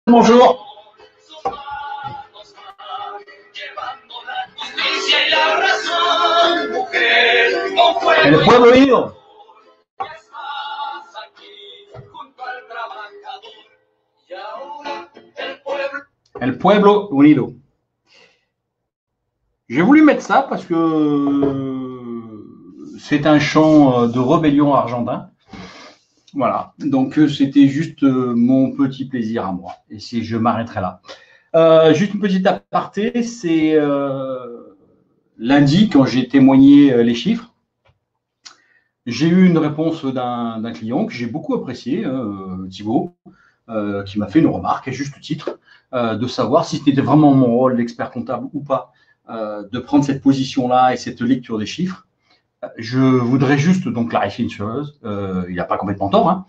Bonjour. El pueblo unido. El pueblo unido. J'ai voulu mettre ça parce que c'est un chant de rébellion argentin. Voilà, donc c'était juste mon petit plaisir à moi. Et si je m'arrêterai là. Juste une petite aparté, c'est lundi quand j'ai témoigné les chiffres. J'ai eu une réponse d'un client que j'ai beaucoup apprécié, Thibaut, qui m'a fait une remarque à juste titre, de savoir si c'était vraiment mon rôle d'expert comptable ou pas, de prendre cette position-là et cette lecture des chiffres. Je voudrais juste donc clarifier une chose, il n'a pas complètement tort, hein,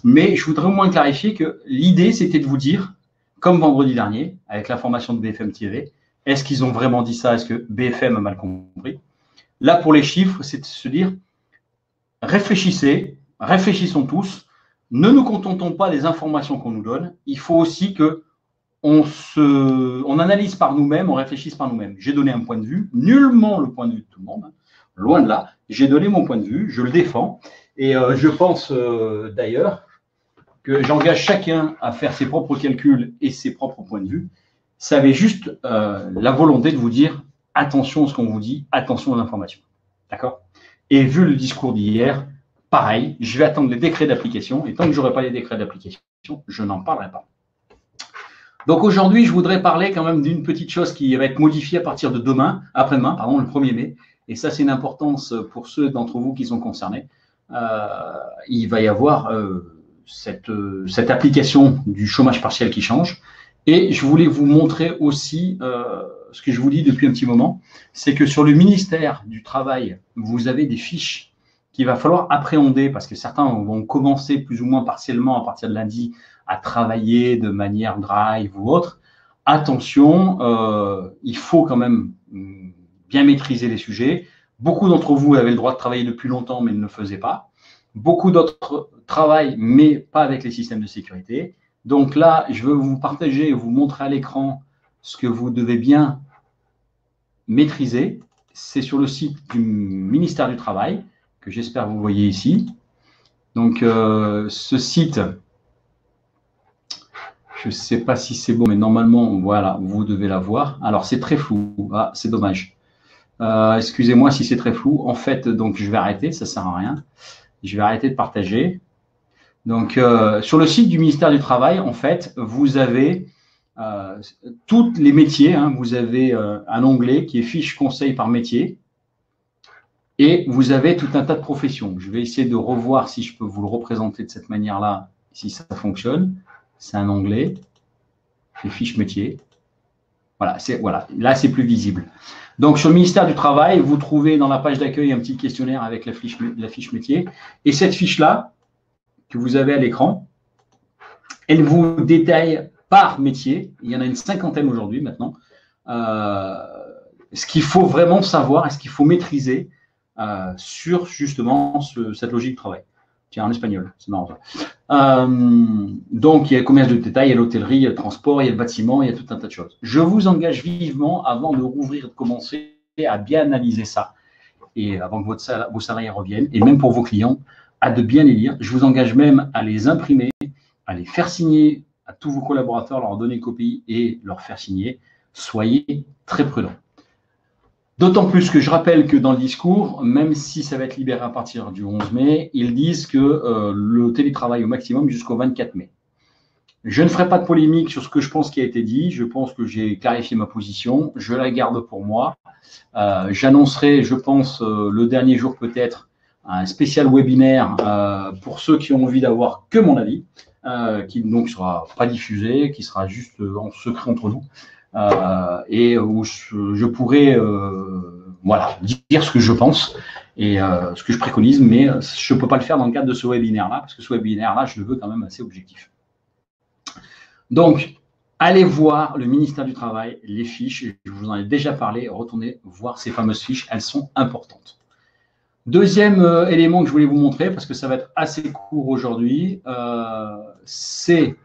mais je voudrais au moins clarifier que l'idée, c'était de vous dire, comme vendredi dernier, avec l'information de BFM TV, est-ce qu'ils ont vraiment dit ça? Est-ce que BFM a mal compris? Là, pour les chiffres, c'est de se dire, réfléchissons tous, ne nous contentons pas des informations qu'on nous donne, il faut aussi que on analyse par nous-mêmes, on réfléchisse par nous-mêmes. J'ai donné un point de vue, nullement le point de vue de tout le monde, hein, loin de là, j'ai donné mon point de vue, je le défends, et je pense d'ailleurs que j'engage chacun à faire ses propres calculs et ses propres points de vue. Ça avait juste la volonté de vous dire attention à ce qu'on vous dit, attention aux informations. D'accord? Et vu le discours d'hier, pareil, je vais attendre les décrets d'application, et tant que je n'aurai pas les décrets d'application, je n'en parlerai pas. Donc aujourd'hui, je voudrais parler quand même d'une petite chose qui va être modifiée à partir de demain, après-demain, pardon, le 1er mai. Et ça, c'est une importance pour ceux d'entre vous qui sont concernés. Il va y avoir cette application du chômage partiel qui change. Et je voulais vous montrer aussi ce que je vous dis depuis un petit moment, c'est que sur le ministère du Travail, vous avez des fiches qu'il va falloir appréhender parce que certains vont commencer plus ou moins partiellement à partir de lundi à travailler de manière drive ou autre. Attention, il faut quand même bien maîtriser les sujets. Beaucoup d'entre vous avaient le droit de travailler depuis longtemps, mais ne le faisaient pas. Beaucoup d'autres travaillent, mais pas avec les systèmes de sécurité. Donc là, je veux vous partager et vous montrer à l'écran ce que vous devez bien maîtriser. C'est sur le site du ministère du Travail, que j'espère vous voyez ici. Donc, ce site, je ne sais pas si c'est bon, mais normalement, voilà, vous devez la voir. Alors, c'est très flou. Ah, c'est dommage. Excusez-moi si c'est très flou. En fait, donc, je vais arrêter, ça ne sert à rien. Je vais arrêter de partager. Donc, sur le site du ministère du Travail, en fait, vous avez tous les métiers. Hein, vous avez un onglet qui est fiche conseil par métier. Et vous avez tout un tas de professions. Je vais essayer de revoir si je peux vous le représenter de cette manière-là, si ça fonctionne. C'est un onglet, les fiches métiers. Voilà, là, c'est plus visible. Donc, sur le ministère du Travail, vous trouvez dans la page d'accueil un petit questionnaire avec la fiche métier. Et cette fiche-là, que vous avez à l'écran, elle vous détaille par métier. Il y en a une cinquantaine aujourd'hui maintenant. Ce qu'il faut vraiment savoir et ce qu'il faut maîtriser sur justement cette logique de travail. Tiens, en espagnol, c'est marrant ça. Donc, il y a le commerce de détail, il y a l'hôtellerie, il y a le transport, il y a le bâtiment, il y a tout un tas de choses. Je vous engage vivement, avant de rouvrir, de commencer, à bien analyser ça. Et avant que vos salariés reviennent, et même pour vos clients, à de bien les lire. Je vous engage même à les imprimer, à les faire signer à tous vos collaborateurs, leur donner une copie et leur faire signer. Soyez très prudents. D'autant plus que je rappelle que dans le discours, même si ça va être libéré à partir du 11 mai, ils disent que le télétravail au maximum jusqu'au 24 mai. Je ne ferai pas de polémique sur ce que je pense qui a été dit. Je pense que j'ai clarifié ma position. Je la garde pour moi. J'annoncerai, je pense, le dernier jour peut-être, un spécial webinaire pour ceux qui ont envie d'avoir que mon avis, qui donc sera pas diffusé, qui sera juste en secret entre nous. Et où je pourrais voilà, dire ce que je pense et ce que je préconise, mais je ne peux pas le faire dans le cadre de ce webinaire-là, parce que ce webinaire-là, je le veux quand même assez objectif. Donc, allez voir le ministère du Travail, les fiches, je vous en ai déjà parlé, retournez voir ces fameuses fiches, elles sont importantes. Deuxième élément que je voulais vous montrer, parce que ça va être assez court aujourd'hui, c'est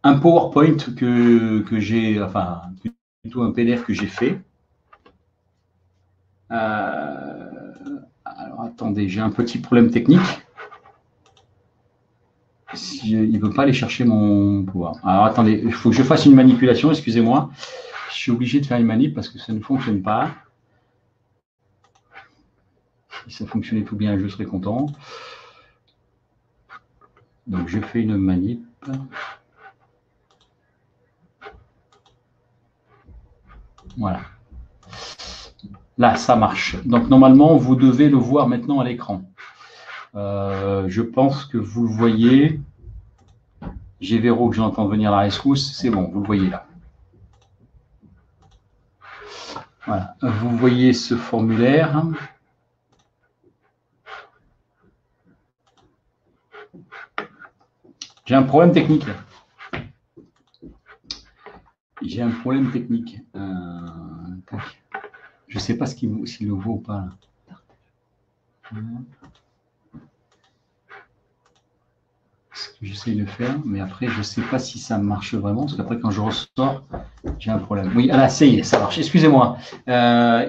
un PowerPoint que j'ai, enfin, plutôt un PDF que j'ai fait. Alors, attendez, j'ai un petit problème technique. Il ne veut pas aller chercher mon pouvoir. Alors, attendez, il faut que je fasse une manipulation, excusez-moi. Je suis obligé de faire une manip parce que ça ne fonctionne pas. Si ça fonctionnait tout bien, je serais content. Donc, je fais une manip. Voilà. Là, ça marche. Donc, normalement, vous devez le voir maintenant à l'écran. Je pense que vous le voyez. J'ai Véro que j'entends venir à la rescousse. C'est bon, vous le voyez là. Voilà. Vous voyez ce formulaire. J'ai un problème technique. J'ai un problème technique. Je ne sais pas s'il le voit ou pas. Ce que j'essaie de faire, mais après, je ne sais pas si ça marche vraiment, parce qu'après, quand je ressors, j'ai un problème. Oui, là, ça y est, ça marche. Excusez-moi.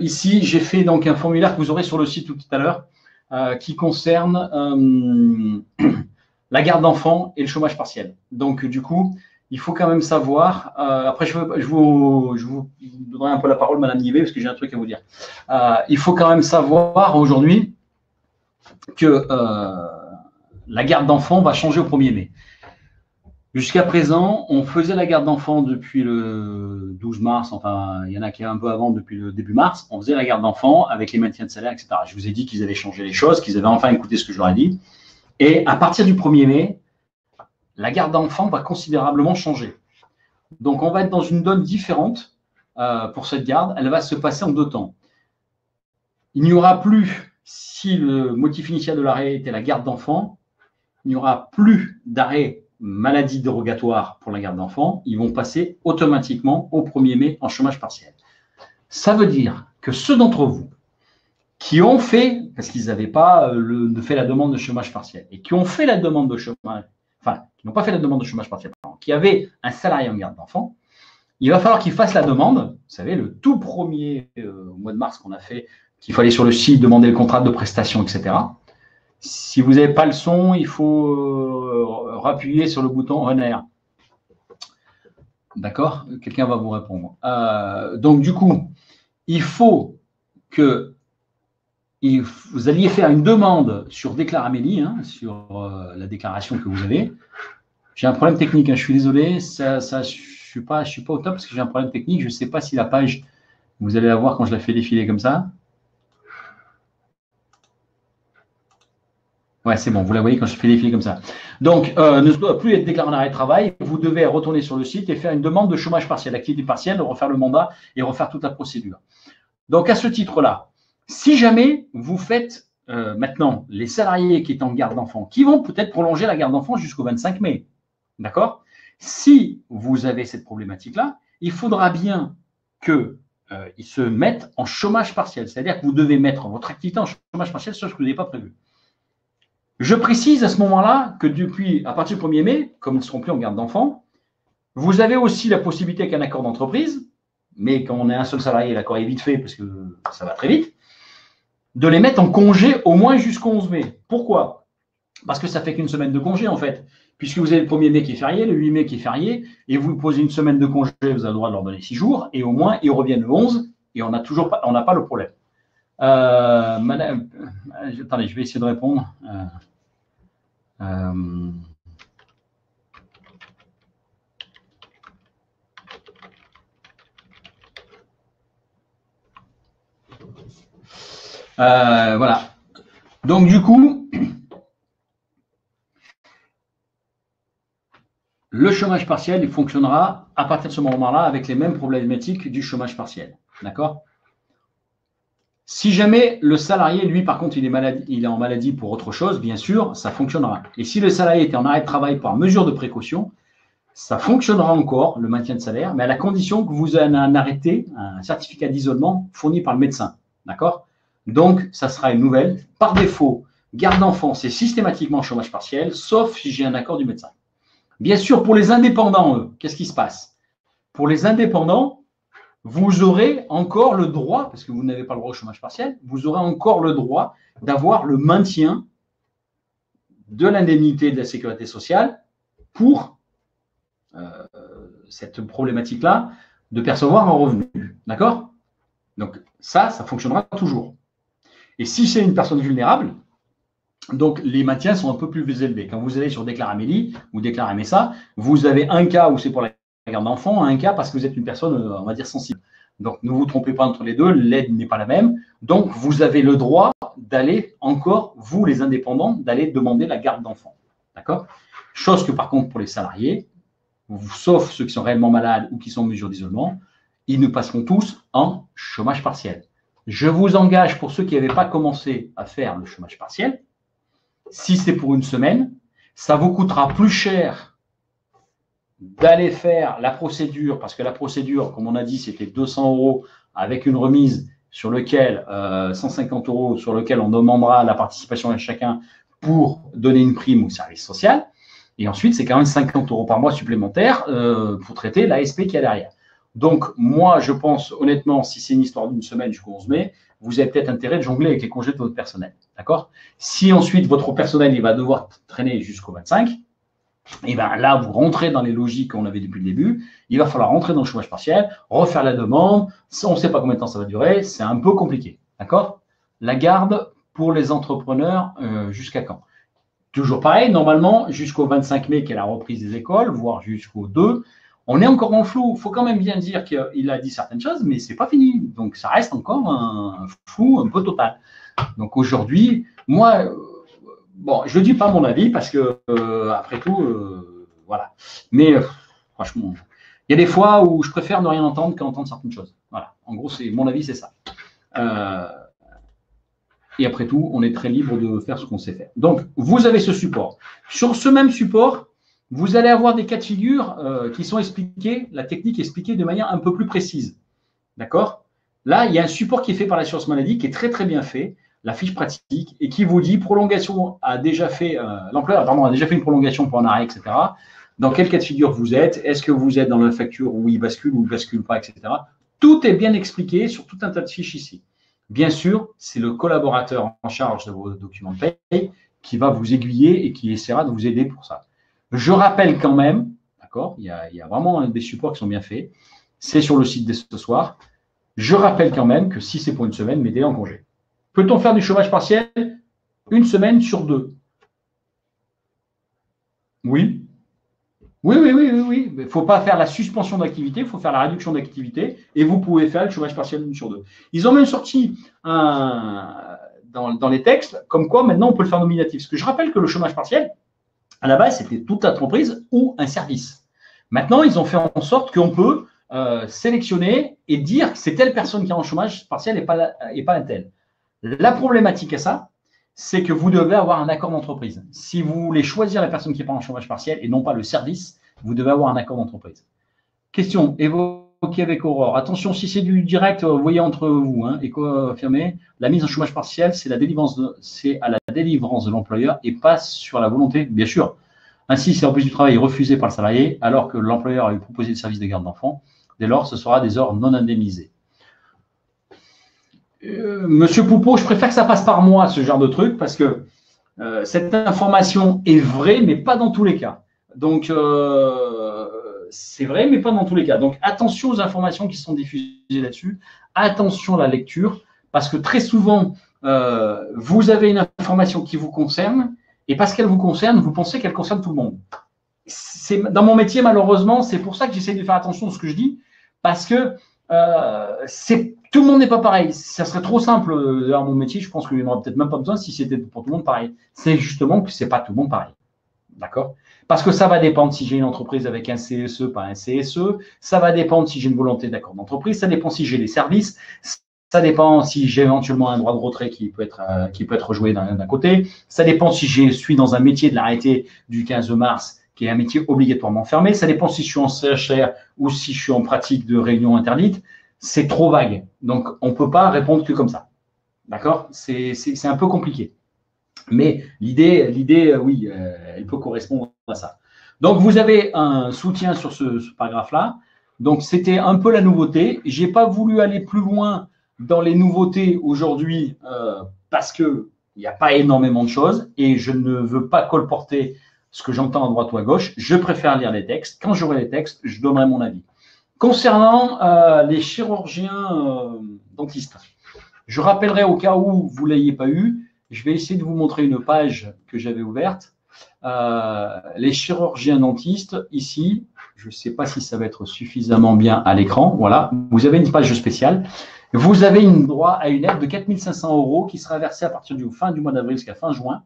Ici, j'ai fait donc un formulaire que vous aurez sur le site tout à l'heure, qui concerne la garde d'enfants et le chômage partiel. Donc, du coup, il faut quand même savoir. Après, je vous donnerai un peu la parole, Madame Nivet, parce que j'ai un truc à vous dire. Il faut quand même savoir aujourd'hui que la garde d'enfants va changer au 1er mai. Jusqu'à présent, on faisait la garde d'enfants depuis le 12 mars, enfin, il y en a qui est un peu avant, depuis le début mars, on faisait la garde d'enfants avec les maintiens de salaire, etc. Je vous ai dit qu'ils avaient changé les choses, qu'ils avaient enfin écouté ce que je leur ai dit. Et à partir du 1er mai, la garde d'enfants va considérablement changer. Donc, on va être dans une donne différente pour cette garde. Elle va se passer en 2 temps. Il n'y aura plus, si le motif initial de l'arrêt était la garde d'enfants, il n'y aura plus d'arrêt maladie dérogatoire pour la garde d'enfants. Ils vont passer automatiquement au 1er mai en chômage partiel. Ça veut dire que ceux d'entre vous qui ont fait, parce qu'ils n'avaient pas fait la demande de chômage partiel, et qui ont fait la demande de chômage, enfin, qui n'ont pas fait la demande de chômage partiel, qui avaient un salarié en garde d'enfants, il va falloir qu'ils fassent la demande. Vous savez, le tout premier au mois de mars qu'on a fait, qu'il fallait sur le site demander le contrat de prestation, etc. Si vous n'avez pas le son, il faut rappuyer sur le bouton Runner. D'accord? Quelqu'un va vous répondre. Donc, du coup, il faut que vous alliez faire une demande sur Déclaramélie, sur la déclaration que vous avez. J'ai un problème technique, je suis désolé. Je ne suis pas au top parce que j'ai un problème technique. Je ne sais pas si la page, vous allez la voir quand je la fais défiler comme ça. Ouais, c'est bon, vous la voyez quand je fais défiler comme ça. Donc, ne doit plus être déclaré en arrêt de travail. Vous devez retourner sur le site et faire une demande de chômage partiel, activité partielle, refaire le mandat et refaire toute la procédure. Donc, à ce titre-là, si jamais vous faites maintenant les salariés qui sont en garde d'enfants, qui vont peut-être prolonger la garde d'enfants jusqu'au 25 mai, d'accord? Si vous avez cette problématique-là, il faudra bien qu'ils se mettent en chômage partiel. C'est-à-dire que vous devez mettre votre activité en chômage partiel, sauf que vous n'avez pas prévu. Je précise à ce moment-là que à partir du 1er mai, comme ils ne seront plus en garde d'enfants, vous avez aussi la possibilité avec un accord d'entreprise, mais quand on est un seul salarié, l'accord est vite fait parce que ça va très vite, de les mettre en congé au moins jusqu'au 11 mai. Pourquoi? Parce que ça fait qu'une semaine de congé en fait, puisque vous avez le 1er mai qui est férié, le 8 mai qui est férié, et vous posez une semaine de congé, vous avez le droit de leur donner 6 jours, et au moins ils reviennent le 11, et on n'a pas le problème. Madame, attendez, je vais essayer de répondre. Voilà. Donc, du coup, le chômage partiel, il fonctionnera à partir de ce moment-là avec les mêmes problématiques du chômage partiel. D'accord? Si jamais le salarié, lui, par contre, il est en maladie pour autre chose, bien sûr, ça fonctionnera. Et si le salarié était en arrêt de travail par mesure de précaution, ça fonctionnera encore, le maintien de salaire, mais à la condition que vous ayez un arrêté, un certificat d'isolement fourni par le médecin. D'accord? Donc, ça sera une nouvelle. Par défaut, garde d'enfants, c'est systématiquement chômage partiel, sauf si j'ai un accord du médecin. Bien sûr, pour les indépendants, eux, qu'est-ce qui se passe? Pour les indépendants, vous aurez encore le droit, parce que vous n'avez pas le droit au chômage partiel, vous aurez encore le droit d'avoir le maintien de l'indemnité de la sécurité sociale pour cette problématique-là de percevoir un revenu. D'accord? Donc ça fonctionnera toujours. Et si c'est une personne vulnérable, donc les maintiens sont un peu plus élevés. Quand vous allez sur Déclare Amélie ou Déclare Amessa, vous avez un cas où c'est pour la garde d'enfant, un cas parce que vous êtes une personne, on va dire, sensible. Donc ne vous trompez pas entre les deux, l'aide n'est pas la même. Donc vous avez le droit d'aller encore, vous les indépendants, d'aller demander la garde d'enfant. D'accord? Chose que par contre pour les salariés, sauf ceux qui sont réellement malades ou qui sont en mesure d'isolement, ils ne passeront tous en chômage partiel. Je vous engage, pour ceux qui n'avaient pas commencé à faire le chômage partiel, si c'est pour une semaine, ça vous coûtera plus cher d'aller faire la procédure, parce que la procédure, comme on a dit, c'était 200 € avec une remise sur lequel 150 € sur lequel on demandera la participation à chacun pour donner une prime au service social. Et ensuite, c'est quand même 50 € par mois supplémentaires pour traiter l'ASP qu'il y a derrière. Donc, moi, je pense honnêtement, si c'est une histoire d'une semaine jusqu'au 11 mai, vous avez peut-être intérêt de jongler avec les congés de votre personnel. D'accord? Si ensuite, votre personnel il va devoir traîner jusqu'au 25, et bien là, vous rentrez dans les logiques qu'on avait depuis le début. Il va falloir rentrer dans le chômage partiel, refaire la demande. On ne sait pas combien de temps ça va durer. C'est un peu compliqué. D'accord? La garde pour les entrepreneurs, jusqu'à quand? Toujours pareil, normalement, jusqu'au 25 mai, qui est la reprise des écoles, voire jusqu'au 2, on est encore en flou. Il faut quand même bien dire qu'il a dit certaines choses, mais ce n'est pas fini. Donc, ça reste encore un flou un peu total. Donc, aujourd'hui, moi, bon, je ne dis pas mon avis parce que, après tout, voilà. Mais franchement, il y a des fois où je préfère ne rien entendre qu'entendre certaines choses. Voilà. En gros, c'est mon avis, c'est ça. Et après tout, on est très libre de faire ce qu'on sait faire. Donc, vous avez ce support. Sur ce même support, vous allez avoir des cas de figure qui sont expliqués, la technique est expliquée de manière un peu plus précise. D'accord? Là, il y a un support qui est fait par l'assurance maladie qui est très très bien fait, la fiche pratique, et qui vous dit prolongation a déjà fait, l'employeur a déjà fait une prolongation pour un arrêt, etc. Dans quel cas de figure vous êtes? Est-ce que vous êtes dans la facture où il bascule ou il ne bascule pas, etc. Tout est bien expliqué sur tout un tas de fiches ici. Bien sûr, c'est le collaborateur en charge de vos documents de paie qui va vous aiguiller et qui essaiera de vous aider pour ça. Je rappelle quand même, d'accord, il y a vraiment des supports qui sont bien faits. C'est sur le site dès ce soir. Je rappelle quand même que si c'est pour une semaine, mettez-les en congé. Peut-on faire du chômage partiel une semaine sur 2? Oui. Oui. Il ne faut pas faire la suspension d'activité, il faut faire la réduction d'activité et vous pouvez faire le chômage partiel une sur 2. Ils ont même sorti dans les textes comme quoi maintenant on peut le faire nominatif. Parce que je rappelle que le chômage partiel, à la base, c'était toute entreprise ou un service. Maintenant, ils ont fait en sorte qu'on peut sélectionner et dire que c'est telle personne qui est en chômage partiel et pas un tel. La problématique à ça, c'est que vous devez avoir un accord d'entreprise. Si vous voulez choisir la personne qui est en chômage partiel et non pas le service, vous devez avoir un accord d'entreprise. Question évoquée avec Aurore. Attention, si c'est du direct, vous voyez entre vous, hein, et confirmé, la mise en chômage partiel, c'est à la délivrance de l'employeur et pas sur la volonté, bien sûr. Ainsi, si l'empêche du travail est refusé par le salarié, alors que l'employeur a proposé le service de garde d'enfants, dès lors, ce sera des heures non indemnisées. Monsieur Poupeau, je préfère que ça passe par moi, ce genre de truc, parce que cette information est vraie, mais pas dans tous les cas. Donc, c'est vrai, mais pas dans tous les cas. Donc, attention aux informations qui sont diffusées là-dessus. Attention à la lecture, parce que très souvent, vous avez une information qui vous concerne, et parce qu'elle vous concerne, vous pensez qu'elle concerne tout le monde. Dans mon métier, malheureusement, c'est pour ça que j'essaie de faire attention à ce que je dis, parce que tout le monde n'est pas pareil. Ça serait trop simple dans mon métier. Je pense qu'il n'y en aurait peut-être même pas besoin si c'était pour tout le monde pareil. C'est justement que ce n'est pas tout le monde pareil. D'accord? Parce que ça va dépendre si j'ai une entreprise avec un CSE, pas un CSE. Ça va dépendre si j'ai une volonté d'accord d'entreprise. Ça dépend si j'ai les services. Ça dépend si j'ai éventuellement un droit de retrait qui peut être rejoué d'un côté. Ça dépend si je suis dans un métier de l'arrêté du 15 mars qui est un métier obligatoirement fermé. Ça dépend si je suis en CHR ou si je suis en pratique de réunion interdite. C'est trop vague. Donc, on ne peut pas répondre que comme ça. D'accord? C'est un peu compliqué. Mais l'idée, oui, elle peut correspondre à ça. Donc, vous avez un soutien sur ce paragraphe-là. Donc, c'était un peu la nouveauté. Je n'ai pas voulu aller plus loin dans les nouveautés aujourd'hui parce qu'il n'y a pas énormément de choses et je ne veux pas colporter ce que j'entends à droite ou à gauche. Je préfère lire les textes. Quand j'aurai les textes, je donnerai mon avis. Concernant les chirurgiens dentistes, je rappellerai au cas où vous ne l'ayez pas eu, je vais essayer de vous montrer une page que j'avais ouverte. Les chirurgiens dentistes, ici, je ne sais pas si ça va être suffisamment bien à l'écran. Voilà, vous avez une page spéciale. Vous avez droit à une aide de 4 500 € qui sera versée à partir du fin du mois d'avril jusqu'à fin juin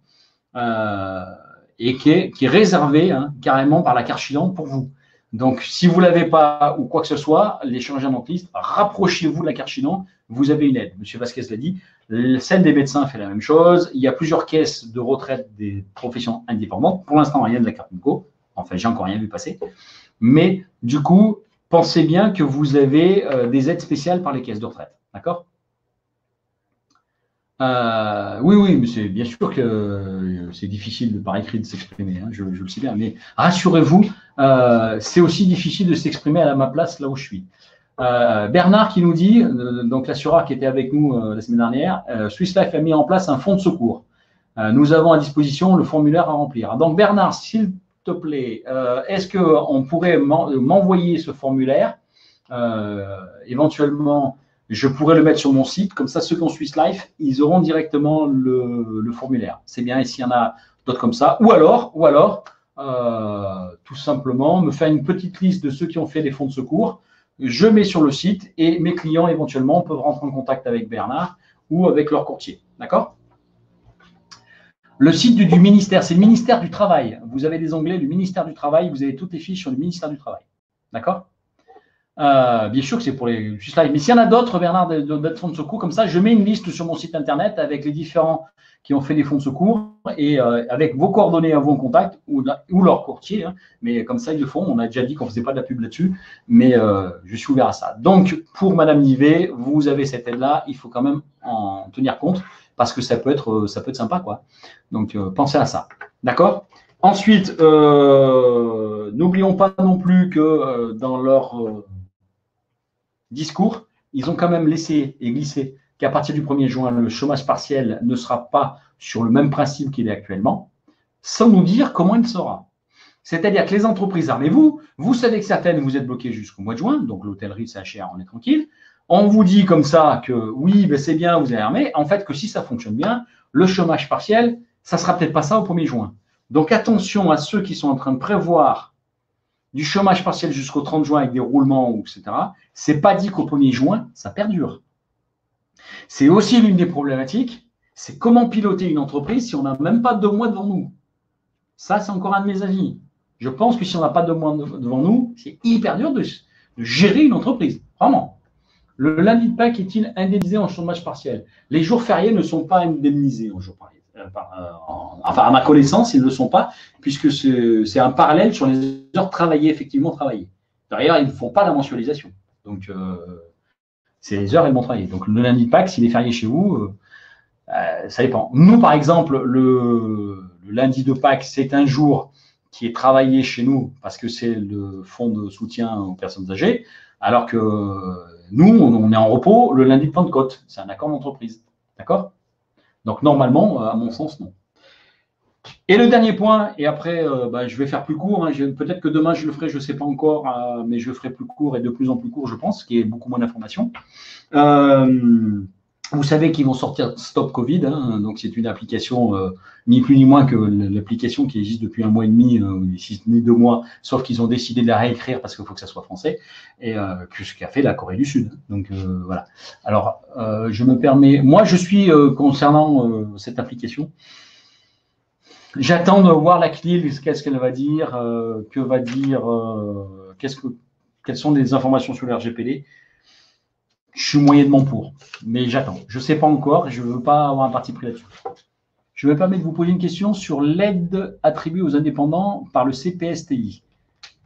et qui est réservée carrément par la Carchian pour vous. Donc, si vous ne l'avez pas ou quoi que ce soit, les chirurgiens dentistes, rapprochez-vous de la Carchian, vous avez une aide. Monsieur Vasquez l'a dit, celle des médecins fait la même chose. Il y a plusieurs caisses de retraite des professions indépendantes. Pour l'instant, rien de la carte Nico. Enfin, j'ai encore rien vu passer. Mais du coup, pensez bien que vous avez des aides spéciales par les caisses de retraite. D'accord ? Oui, mais c'est bien sûr que c'est difficile par écrit de s'exprimer, je le sais bien, mais rassurez-vous, c'est aussi difficile de s'exprimer à ma place là où je suis. Bernard qui nous dit, donc l'assureur qui était avec nous la semaine dernière, Swiss Life a mis en place un fonds de secours. Nous avons à disposition le formulaire à remplir. Donc Bernard, s'il te plaît, est-ce qu'on pourrait m'envoyer ce formulaire éventuellement, je pourrais le mettre sur mon site, comme ça ceux qui ont Swiss Life, ils auront directement le formulaire. C'est bien, et s'il y en a d'autres comme ça, ou alors tout simplement me faire une petite liste de ceux qui ont fait des fonds de secours, je mets sur le site et mes clients éventuellement peuvent rentrer en contact avec Bernard ou avec leur courtier. D'accord ? Le site du ministère, c'est le ministère du Travail. Vous avez des onglets du ministère du Travail, vous avez toutes les fiches sur le ministère du Travail. D'accord ? Bien sûr que c'est pour les Swiss Life. Mais s'il y en a d'autres, Bernard, d'autres fonds de secours, comme ça, je mets une liste sur mon site internet avec les différents qui ont fait des fonds de secours et avec vos coordonnées à vous en contact ou leur courtier. Mais comme ça, ils le font. On a déjà dit qu'on ne faisait pas de la pub là-dessus, mais je suis ouvert à ça. Donc, pour Madame Nivet, vous avez cette aide-là. Il faut quand même en tenir compte parce que ça peut être sympa, quoi. Donc, pensez à ça. D'accord ? Ensuite, n'oublions pas non plus que dans leur discours, ils ont quand même laissé et glissé qu'à partir du 1er juin, le chômage partiel ne sera pas sur le même principe qu'il est actuellement, sans nous dire comment il sera. C'est-à-dire que les entreprises, armez-vous, vous savez que certaines, vous êtes bloquées jusqu'au mois de juin, donc l'hôtellerie, c'est cher, on est tranquille. On vous dit comme ça que oui, ben c'est bien, vous avez armé. En fait, que si ça fonctionne bien, le chômage partiel, ça ne sera peut-être pas ça au 1er juin. Donc attention à ceux qui sont en train de prévoir du chômage partiel jusqu'au 30 juin avec des roulements, etc. C'est pas dit qu'au 1er juin, ça perdure. C'est aussi l'une des problématiques, c'est comment piloter une entreprise si on n'a même pas 2 mois devant nous. Ça, c'est encore un de mes avis. Je pense que si on n'a pas 2 mois devant nous, c'est hyper dur de gérer une entreprise. Vraiment. Le lundi de Pâques est-il indemnisé en chômage partiel? Les jours fériés ne sont pas indemnisés en jours fériés. Enfin, à ma connaissance, ils ne le sont pas, puisque c'est un parallèle sur les heures travaillées, effectivement travaillées. D'ailleurs, ils ne font pas la mensualisation. Donc, c'est les heures et le bon travaillé. Donc, le lundi de Pâques, s'il est férié chez vous, ça dépend. Nous, par exemple, le lundi de Pâques, c'est un jour qui est travaillé chez nous parce que c'est le fonds de soutien aux personnes âgées, alors que nous, on est en repos le lundi de Pentecôte. C'est un accord d'entreprise. D'accord ? Donc, normalement, à mon sens, non. Et le dernier point, et après, je vais faire plus court. Peut-être que demain, je le ferai, je ne sais pas encore, mais je le ferai plus court et de plus en plus court, je pense, ce qui est beaucoup moins d'informations. Vous savez qu'ils vont sortir Stop Covid, donc c'est une application ni plus ni moins que l'application qui existe depuis 1 mois et demi, ni 2 mois, sauf qu'ils ont décidé de la réécrire parce qu'il faut que ça soit français, et ce qu'a fait la Corée du Sud. Donc voilà. Alors, je me permets, moi je suis concernant cette application, j'attends de voir la CNIL, qu'est-ce qu'elle va dire, que va dire, quelles sont les informations sur le RGPD. Je suis moyennement pour, mais j'attends. Je ne sais pas encore, je ne veux pas avoir un parti pris là-dessus. Je me permets de vous poser une question sur l'aide attribuée aux indépendants par le CPSTI.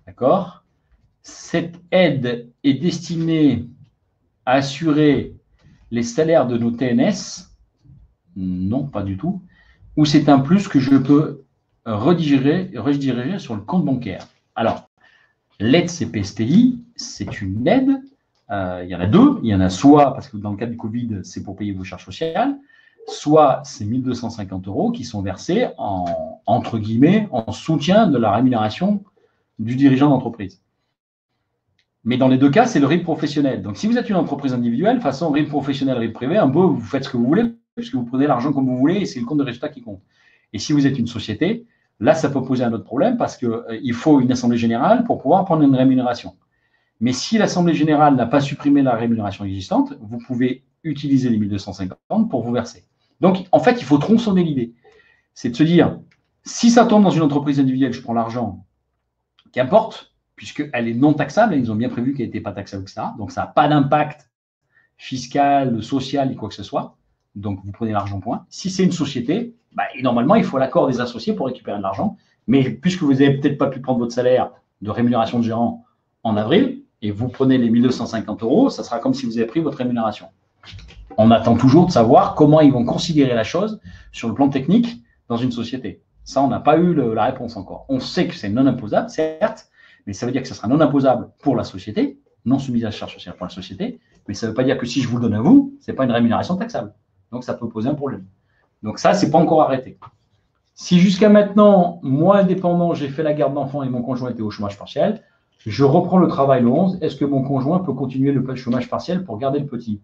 D'accord ? Cette aide est destinée à assurer les salaires de nos TNS ? Non, pas du tout. Ou c'est un plus que je peux redirigé sur le compte bancaire. Alors, l'aide CPSTI, c'est une aide. Il y en a deux. Il y en a soit, parce que dans le cas du Covid, c'est pour payer vos charges sociales, soit c'est 1 250 € qui sont versés entre guillemets, en soutien de la rémunération du dirigeant d'entreprise. Mais dans les deux cas, c'est le RIB professionnel. Donc, si vous êtes une entreprise individuelle, façon RIB professionnel, RIB privé, un peu, vous faites ce que vous voulez, puisque vous prenez l'argent comme vous voulez et c'est le compte de résultat qui compte. Et si vous êtes une société, là, ça peut poser un autre problème parce qu'il faut une assemblée générale pour pouvoir prendre une rémunération. Mais si l'assemblée générale n'a pas supprimé la rémunération existante, vous pouvez utiliser les 1 250 pour vous verser. Donc, en fait, il faut tronçonner l'idée. C'est de se dire, si ça tombe dans une entreprise individuelle, je prends l'argent, qu'importe, puisqu'elle est non taxable, ils ont bien prévu qu'elle n'était pas taxable, etc. Donc, ça n'a pas d'impact fiscal, social, ni quoi que ce soit. Donc, vous prenez l'argent, point. Si c'est une société, normalement, il faut l'accord des associés pour récupérer de l'argent. Mais puisque vous n'avez peut-être pas pu prendre votre salaire de rémunération de gérant en avril, et vous prenez les 1 250 €, ça sera comme si vous avez pris votre rémunération. On attend toujours de savoir comment ils vont considérer la chose sur le plan technique dans une société. Ça, on n'a pas eu la réponse encore. On sait que c'est non imposable, certes, mais ça veut dire que ça sera non imposable pour la société, non soumise à charge sociale pour la société, mais ça ne veut pas dire que si je vous le donne à vous, ce n'est pas une rémunération taxable. Donc, ça peut poser un problème. Donc, ça, ce n'est pas encore arrêté. Si jusqu'à maintenant, moi, indépendant, j'ai fait la garde d'enfants et mon conjoint était au chômage partiel, je reprends le travail le 11, est-ce que mon conjoint peut continuer le chômage partiel pour garder le petit?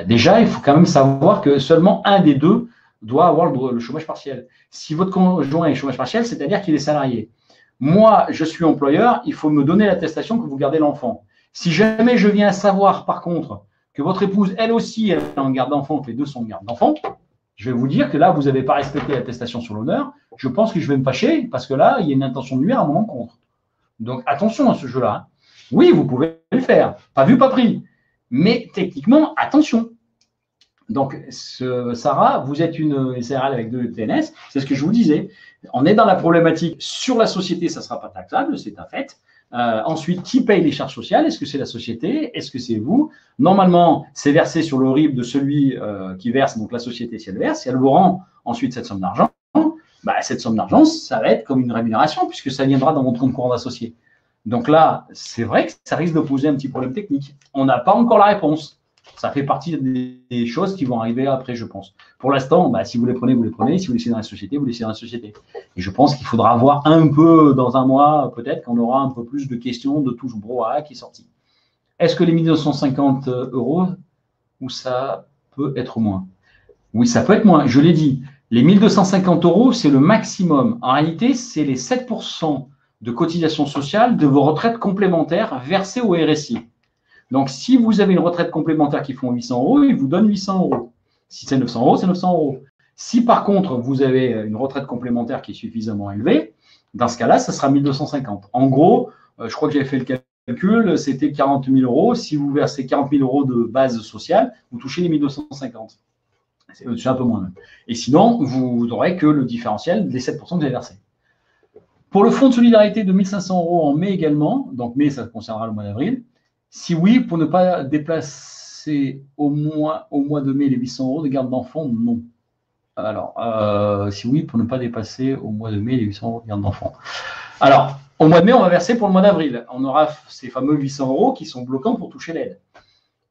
Déjà, il faut quand même savoir que seulement un des deux doit avoir le chômage partiel. Si votre conjoint est chômage partiel, c'est-à-dire qu'il est salarié. Moi, je suis employeur, il faut me donner l'attestation que vous gardez l'enfant. Si jamais je viens à savoir, par contre, que votre épouse, elle aussi, elle est en garde d'enfant, que les deux sont en garde d'enfant, je vais vous dire que là, vous n'avez pas respecté l'attestation sur l'honneur. Je pense que je vais me fâcher parce que là, il y a une intention de nuire à mon encontre. Donc, attention à ce jeu-là. Oui, vous pouvez le faire. Pas vu, pas pris. Mais techniquement, attention. Donc, Sarah, vous êtes une SARL avec 2 TNS, c'est ce que je vous disais. On est dans la problématique sur la société, ça ne sera pas taxable, c'est un fait. Ensuite, qui paye les charges sociales? Est-ce que c'est la société? Est-ce que c'est vous? Normalement, c'est versé sur le RIB de celui qui verse, donc la société, si elle verse. Si elle vous rend ensuite cette somme d'argent, cette somme d'argent, ça va être comme une rémunération puisque ça viendra dans votre compte courant d'associé. Donc là, c'est vrai que ça risque de poser un petit problème technique. On n'a pas encore la réponse. Ça fait partie des choses qui vont arriver après, je pense. Pour l'instant, si vous les prenez, vous les prenez. Si vous les laissez dans la société, vous les laissez dans la société. Et je pense qu'il faudra voir un peu, dans un mois, peut-être qu'on aura un peu plus de questions de touche brouhaha qui est sorti. Est-ce que les 1 250 € ou ça peut être moins? Oui, ça peut être moins. Je l'ai dit. Les 1 250 €, c'est le maximum. En réalité, c'est les 7% de cotisation sociale de vos retraites complémentaires versées au RSI. Donc, si vous avez une retraite complémentaire qui font 800 €, ils vous donnent 800 €. Si c'est 900 €, c'est 900 €. Si par contre, vous avez une retraite complémentaire qui est suffisamment élevée, dans ce cas-là, ça sera 1 250. En gros, je crois que j'avais fait le calcul, c'était 40 000 €. Si vous versez 40 000 € de base sociale, vous touchez les 1 250. C'est un peu moins. Et sinon, vous n'aurez que le différentiel des 7% que vous avez versé. Pour le fonds de solidarité de 1 500 € en mai également, donc mai, ça concernera le mois d'avril. Si oui, pour ne pas déplacer au mois de mai les 800 € de garde d'enfants, non. Alors, si oui, pour ne pas dépasser au mois de mai les 800 € de garde d'enfants. Alors, au mois de mai, on va verser pour le mois d'avril. On aura ces fameux 800 € qui sont bloquants pour toucher l'aide.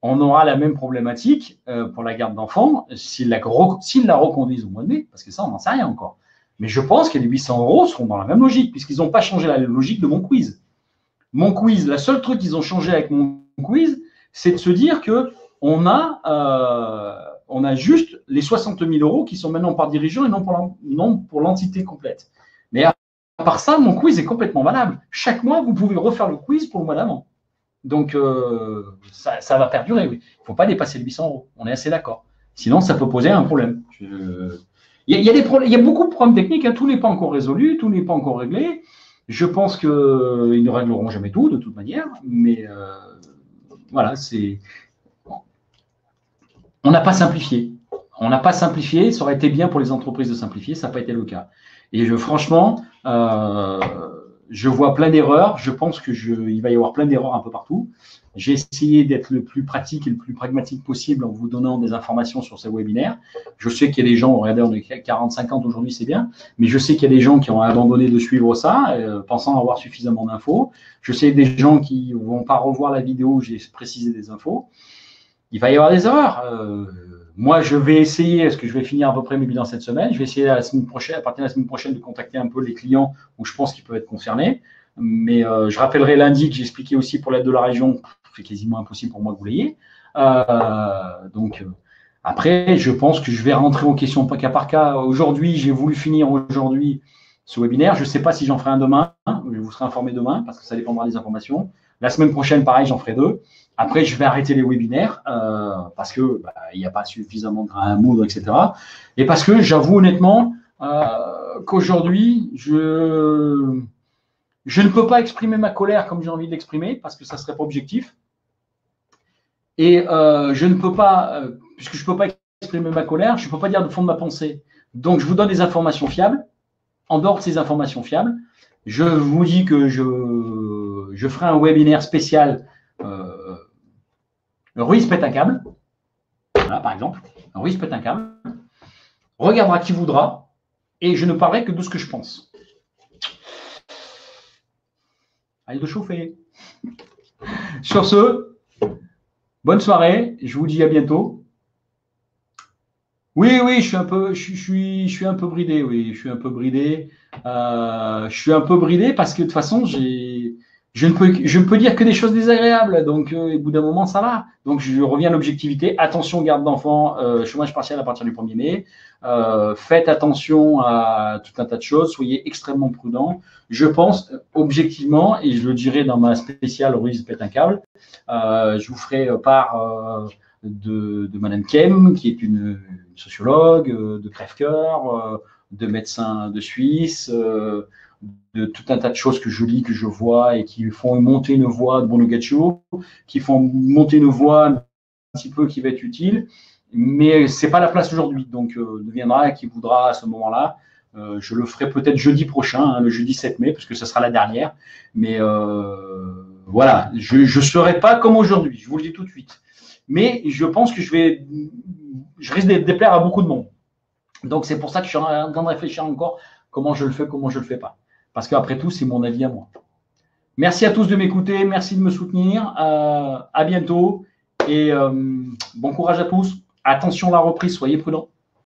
On aura la même problématique pour la garde d'enfants s'ils la reconduisent au mois de mai, parce que ça, on n'en sait rien encore. Mais je pense que les 800 € seront dans la même logique, puisqu'ils n'ont pas changé la logique de mon quiz. Mon quiz, le seul truc qu'ils ont changé avec mon quiz, c'est de se dire qu'on a juste les 60 000 € qui sont maintenant par dirigeant et non pour l'entité complète. Mais à part ça, mon quiz est complètement valable. Chaque mois, vous pouvez refaire le quiz pour le mois d'avant. Donc, ça va perdurer, oui. Il ne faut pas dépasser les 800 €. On est assez d'accord. Sinon, ça peut poser un problème. Il y a beaucoup de problèmes techniques. Tout n'est pas encore résolu, tout n'est pas encore réglé. Je pense qu'ils ne régleront jamais tout, de toute manière. Mais voilà, on n'a pas simplifié. On n'a pas simplifié. Ça aurait été bien pour les entreprises de simplifier. Ça n'a pas été le cas. Et franchement, je vois plein d'erreurs. Je pense qu'il va y avoir plein d'erreurs un peu partout. J'ai essayé d'être le plus pratique et le plus pragmatique possible en vous donnant des informations sur ces webinaires. Je sais qu'il y a des gens, regardez, on est 40-50 aujourd'hui, c'est bien, mais je sais qu'il y a des gens qui ont abandonné de suivre ça, pensant avoir suffisamment d'infos. Je sais des gens qui ne vont pas revoir la vidéo où j'ai précisé des infos. Il va y avoir des erreurs. Moi, je vais essayer, parce que je vais finir à peu près mes bilans cette semaine, je vais essayer la semaine prochaine, à partir de la semaine prochaine, de contacter un peu les clients où je pense qu'ils peuvent être concernés. Mais je rappellerai lundi que j'ai expliqué aussi pour l'aide de la région, c'est quasiment impossible pour moi que vous l'ayez. Après, je pense que je vais rentrer aux questions cas par cas. Aujourd'hui, j'ai voulu finir aujourd'hui ce webinaire. Je ne sais pas si j'en ferai un demain. Je vous serai informé demain parce que ça dépendra des informations. La semaine prochaine, pareil, j'en ferai 2. Après, je vais arrêter les webinaires parce que il n'y a pas suffisamment de mood, etc. Et parce que j'avoue honnêtement qu'aujourd'hui, je ne peux pas exprimer ma colère comme j'ai envie de l'exprimer parce que ça ne serait pas objectif. Et je ne peux pas, puisque je ne peux pas exprimer ma colère, je ne peux pas dire de fond de ma pensée. Donc, je vous donne des informations fiables. En dehors de ces informations fiables, je vous dis que je ferai un webinaire spécial Ruiz pète un câble. Voilà, par exemple. Ruiz pète un câble. Regardera qui voudra. Et je ne parlerai que de ce que je pense. Allez de chauffer. Sur ce, bonne soirée. Je vous dis à bientôt. Oui, je suis un peu, je suis un peu bridé. Oui, je suis un peu bridé. Je suis un peu bridé parce que de toute façon, je ne peux dire que des choses désagréables. Donc, au bout d'un moment, ça va. Donc, je reviens à l'objectivité. Attention, garde d'enfants, chômage partiel à partir du 1er mai. Faites attention à tout un tas de choses. Soyez extrêmement prudents. Je pense, objectivement, et je le dirai dans ma spéciale Ruiz pète un câble, je vous ferai part de Madame Kem, qui est une sociologue, de crève-cœur, de médecins de Suisse, de tout un tas de choses que je lis, que je vois et qui font monter une voix de Bruno Gaccio, qui font monter une voix un petit peu qui va être utile, mais ce n'est pas la place aujourd'hui. Donc, deviendra qui voudra à ce moment-là. Je le ferai peut-être jeudi prochain, hein, le jeudi 7 mai, parce que ce sera la dernière. Mais voilà, je ne serai pas comme aujourd'hui, je vous le dis tout de suite. Mais je pense que je risque de déplaire à beaucoup de monde. Donc, c'est pour ça que je suis en train de réfléchir encore comment je le fais, comment je ne le fais pas. Parce qu'après tout, c'est mon avis à moi. Merci à tous de m'écouter, merci de me soutenir. À bientôt et bon courage à tous. Attention à la reprise, soyez prudents.